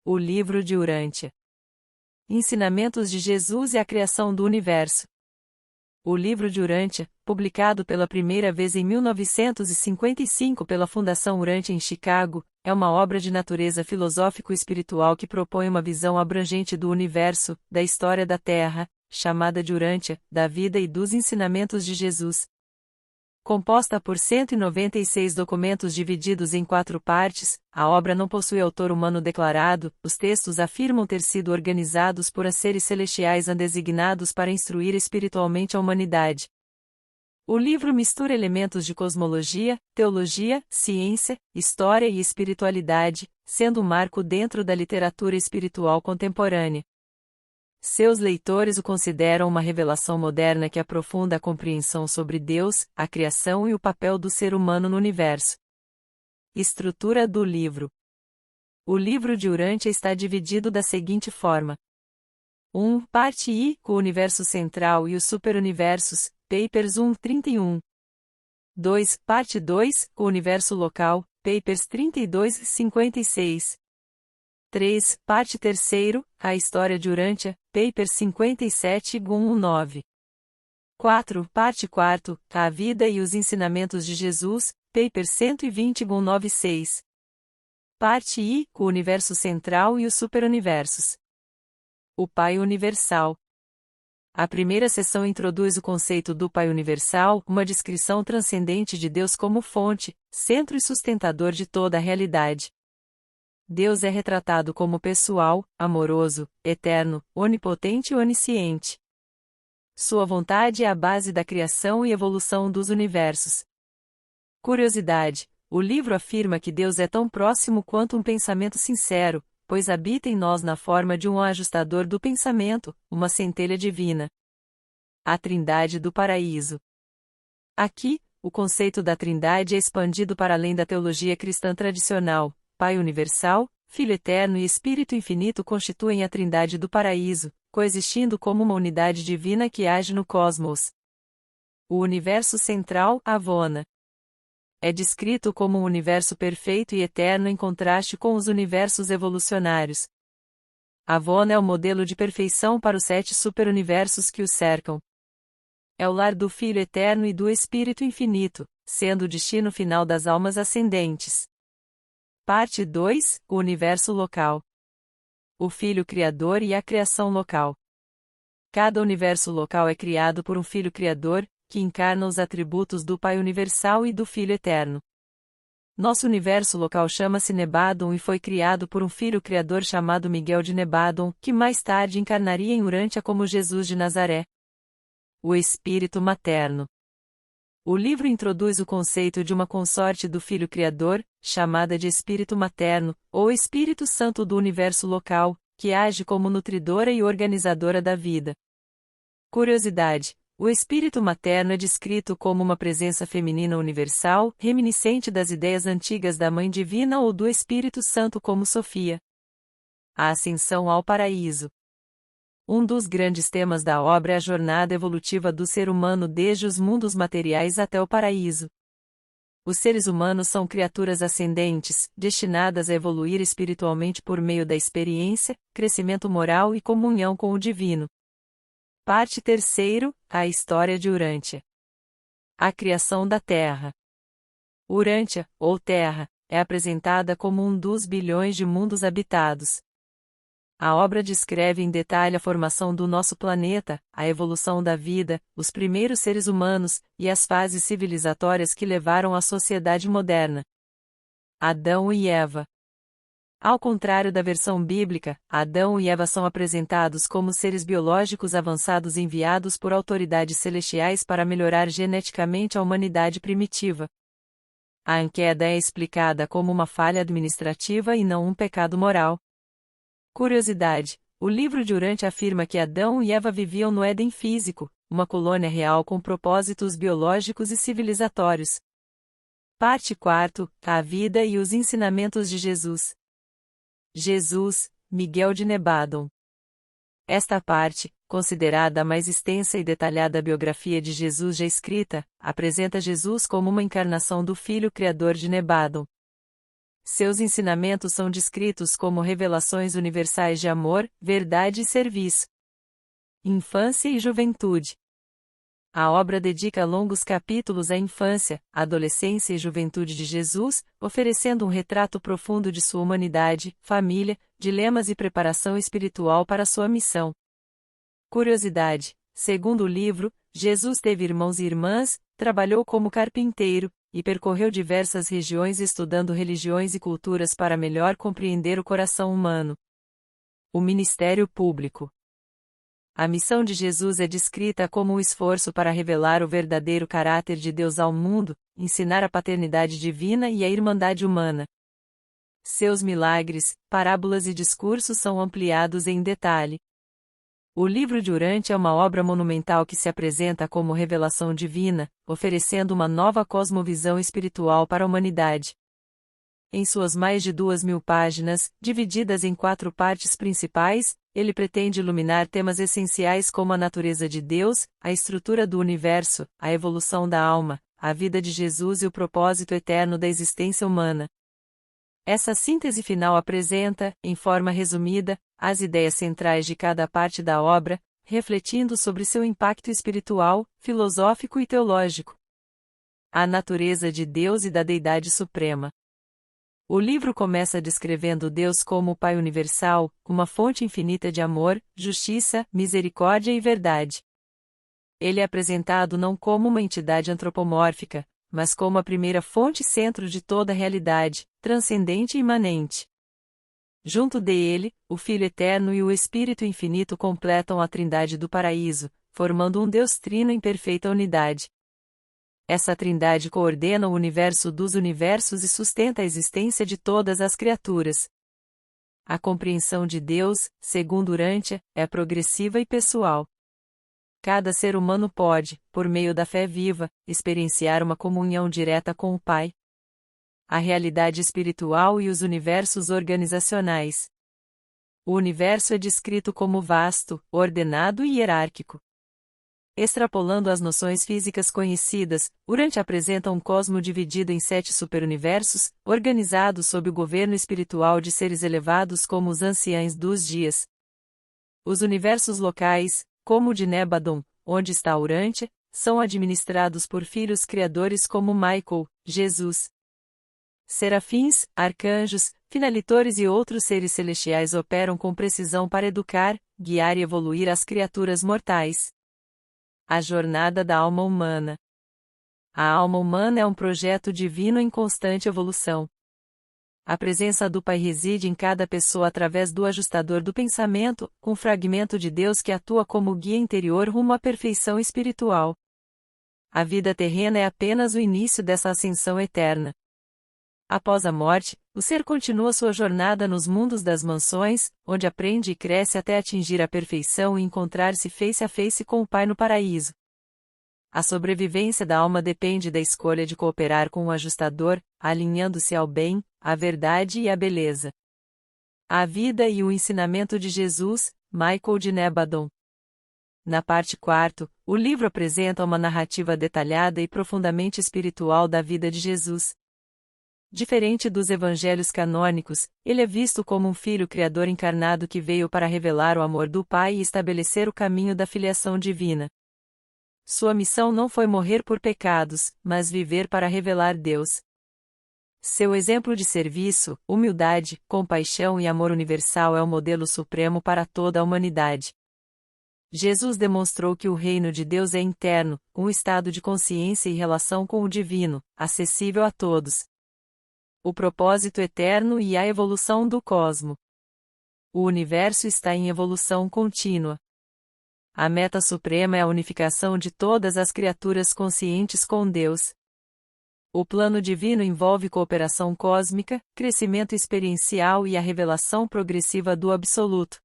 O livro de Urântia. Ensinamentos de Jesus e a criação do universo. O livro de Urântia, publicado pela primeira vez em 1955 pela Fundação Urântia em Chicago, é uma obra de natureza filosófico-espiritual que propõe uma visão abrangente do universo, da história da Terra, chamada de Urântia, da vida e dos ensinamentos de Jesus. Composta por 196 documentos divididos em 4 partes, a obra não possui autor humano declarado, os textos afirmam ter sido organizados por seres celestiais designados para instruir espiritualmente a humanidade. O livro mistura elementos de cosmologia, teologia, ciência, história e espiritualidade, sendo um marco dentro da literatura espiritual contemporânea. Seus leitores o consideram uma revelação moderna que aprofunda a compreensão sobre Deus, a criação e o papel do ser humano no universo. Estrutura do livro. O livro de Urântia está dividido da seguinte forma. 1. Parte I, o universo central e os superuniversos, Papers 1.31. 2. Parte 2, o universo local, Papers 32.56. 3. Parte 3, a história de Urântia, Paper 57.19. 4. Parte 4, a vida e os ensinamentos de Jesus, Paper 120.96. Parte I, o universo central e os superuniversos. O Pai Universal. A primeira seção introduz o conceito do Pai Universal, uma descrição transcendente de Deus como fonte, centro e sustentador de toda a realidade. Deus é retratado como pessoal, amoroso, eterno, onipotente e onisciente. Sua vontade é a base da criação e evolução dos universos. Curiosidade: o livro afirma que Deus é tão próximo quanto um pensamento sincero, pois habita em nós na forma de um ajustador do pensamento, uma centelha divina. A Trindade do Paraíso. Aqui, o conceito da Trindade é expandido para além da teologia cristã tradicional. Pai Universal, Filho Eterno e Espírito Infinito constituem a Trindade do Paraíso, coexistindo como uma unidade divina que age no cosmos. O universo central, Avona, é descrito como um universo perfeito e eterno em contraste com os universos evolucionários. Avona é o modelo de perfeição para os 7 superuniversos que o cercam. É o lar do Filho Eterno e do Espírito Infinito, sendo o destino final das almas ascendentes. Parte 2, o universo local. O Filho Criador e a criação local. Cada universo local é criado por um Filho Criador, que encarna os atributos do Pai Universal e do Filho Eterno. Nosso universo local chama-se Nebadon e foi criado por um Filho Criador chamado Miguel de Nebadon, que mais tarde encarnaria em Urântia como Jesus de Nazaré. O Espírito Materno. O livro introduz o conceito de uma consorte do Filho Criador, chamada de Espírito Materno, ou Espírito Santo do universo local, que age como nutridora e organizadora da vida. Curiosidade: o Espírito Materno é descrito como uma presença feminina universal, reminiscente das ideias antigas da Mãe Divina ou do Espírito Santo como Sofia. A Ascensão ao Paraíso. Um dos grandes temas da obra é a jornada evolutiva do ser humano desde os mundos materiais até o paraíso. Os seres humanos são criaturas ascendentes, destinadas a evoluir espiritualmente por meio da experiência, crescimento moral e comunhão com o divino. Parte 3, a história de Urântia. A criação da Terra. Urântia, ou Terra, é apresentada como um dos bilhões de mundos habitados. A obra descreve em detalhe a formação do nosso planeta, a evolução da vida, os primeiros seres humanos, e as fases civilizatórias que levaram à sociedade moderna. Adão e Eva. Ao contrário da versão bíblica, Adão e Eva são apresentados como seres biológicos avançados enviados por autoridades celestiais para melhorar geneticamente a humanidade primitiva. A queda é explicada como uma falha administrativa e não um pecado moral. Curiosidade: o livro de Urântia afirma que Adão e Eva viviam no Éden físico, uma colônia real com propósitos biológicos e civilizatórios. Parte 4, a vida e os ensinamentos de Jesus. Jesus, Miguel de Nebadon. Esta parte, considerada a mais extensa e detalhada biografia de Jesus já escrita, apresenta Jesus como uma encarnação do Filho Criador de Nebadon. Seus ensinamentos são descritos como revelações universais de amor, verdade e serviço. Infância e juventude. A obra dedica longos capítulos à infância, adolescência e juventude de Jesus, oferecendo um retrato profundo de sua humanidade, família, dilemas e preparação espiritual para sua missão. Curiosidade: segundo o livro, Jesus teve irmãos e irmãs, trabalhou como carpinteiro, e percorreu diversas regiões estudando religiões e culturas para melhor compreender o coração humano. O ministério público. A missão de Jesus é descrita como um esforço para revelar o verdadeiro caráter de Deus ao mundo, ensinar a paternidade divina e a irmandade humana. Seus milagres, parábolas e discursos são ampliados em detalhe. O livro de Urântia é uma obra monumental que se apresenta como revelação divina, oferecendo uma nova cosmovisão espiritual para a humanidade. Em suas mais de 2.000 páginas, divididas em 4 partes principais, ele pretende iluminar temas essenciais como a natureza de Deus, a estrutura do universo, a evolução da alma, a vida de Jesus e o propósito eterno da existência humana. Essa síntese final apresenta, em forma resumida, as ideias centrais de cada parte da obra, refletindo sobre seu impacto espiritual, filosófico e teológico. A natureza de Deus e da Deidade Suprema. O livro começa descrevendo Deus como o Pai universal, uma fonte infinita de amor, justiça, misericórdia e verdade. Ele é apresentado não como uma entidade antropomórfica, mas como a primeira fonte e centro de toda a realidade, transcendente e imanente. Junto dele, o Filho Eterno e o Espírito Infinito completam a Trindade do Paraíso, formando um Deus trino em perfeita unidade. Essa Trindade coordena o universo dos universos e sustenta a existência de todas as criaturas. A compreensão de Deus, segundo Urântia, é progressiva e pessoal. Cada ser humano pode, por meio da fé viva, experienciar uma comunhão direta com o Pai. A realidade espiritual e os universos organizacionais. O universo é descrito como vasto, ordenado e hierárquico. Extrapolando as noções físicas conhecidas, Urântia apresenta um cosmo dividido em 7 superuniversos, organizados sob o governo espiritual de seres elevados como os anciães dos dias. Os universos locais, como o de Nebadon, onde está Urântia, são administrados por filhos criadores como Michael, Jesus. Serafins, arcanjos, finalitores e outros seres celestiais operam com precisão para educar, guiar e evoluir as criaturas mortais. A jornada da alma humana. A alma humana é um projeto divino em constante evolução. A presença do Pai reside em cada pessoa através do ajustador do pensamento, um fragmento de Deus que atua como guia interior rumo à perfeição espiritual. A vida terrena é apenas o início dessa ascensão eterna. Após a morte, o ser continua sua jornada nos mundos das mansões, onde aprende e cresce até atingir a perfeição e encontrar-se face a face com o Pai no paraíso. A sobrevivência da alma depende da escolha de cooperar com o ajustador, alinhando-se ao bem, à verdade e à beleza. A vida e o ensinamento de Jesus, Michael de Nebadon. Na parte 4, o livro apresenta uma narrativa detalhada e profundamente espiritual da vida de Jesus. Diferente dos evangelhos canônicos, ele é visto como um filho criador encarnado que veio para revelar o amor do Pai e estabelecer o caminho da filiação divina. Sua missão não foi morrer por pecados, mas viver para revelar Deus. Seu exemplo de serviço, humildade, compaixão e amor universal é o modelo supremo para toda a humanidade. Jesus demonstrou que o reino de Deus é interno, um estado de consciência e relação com o divino, acessível a todos. O propósito eterno e a evolução do cosmo. O universo está em evolução contínua. A meta suprema é a unificação de todas as criaturas conscientes com Deus. O plano divino envolve cooperação cósmica, crescimento experiencial e a revelação progressiva do absoluto.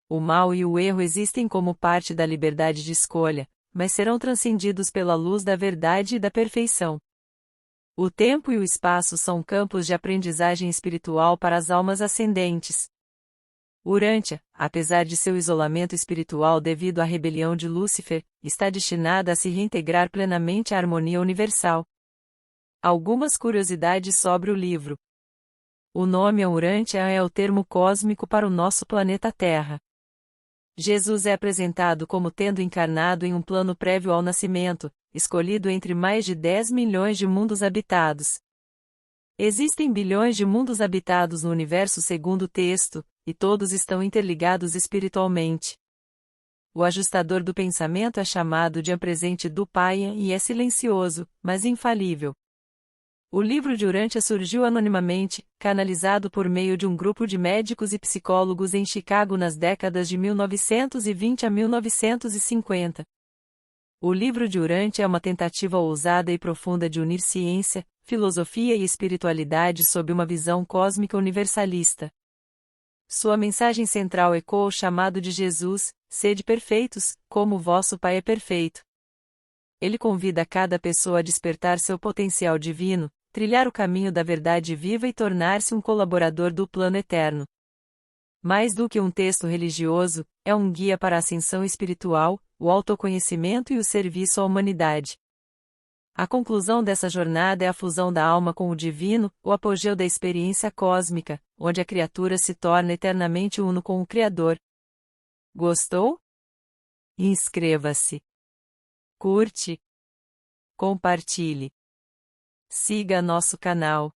O mal e o erro existem como parte da liberdade de escolha, mas serão transcendidos pela luz da verdade e da perfeição. O tempo e o espaço são campos de aprendizagem espiritual para as almas ascendentes. Urântia, apesar de seu isolamento espiritual devido à rebelião de Lúcifer, está destinada a se reintegrar plenamente à harmonia universal. Algumas curiosidades sobre o livro. O nome Urantia é o termo cósmico para o nosso planeta Terra. Jesus é apresentado como tendo encarnado em um plano prévio ao nascimento, escolhido entre mais de 10 milhões de mundos habitados. Existem bilhões de mundos habitados no universo segundo o texto, e todos estão interligados espiritualmente. O ajustador do pensamento é chamado de presente do Pai e é silencioso, mas infalível. O livro de Urantia surgiu anonimamente, canalizado por meio de um grupo de médicos e psicólogos em Chicago nas décadas de 1920 a 1950. O livro de Urantia é uma tentativa ousada e profunda de unir ciência, filosofia e espiritualidade sob uma visão cósmica universalista. Sua mensagem central ecoa o chamado de Jesus: sede perfeitos, como vosso Pai é perfeito. Ele convida cada pessoa a despertar seu potencial divino, trilhar o caminho da verdade viva e tornar-se um colaborador do plano eterno. Mais do que um texto religioso, é um guia para a ascensão espiritual, o autoconhecimento e o serviço à humanidade. A conclusão dessa jornada é a fusão da alma com o divino, o apogeu da experiência cósmica, onde a criatura se torna eternamente uno com o Criador. Gostou? Inscreva-se. Curte. Compartilhe. Siga nosso canal.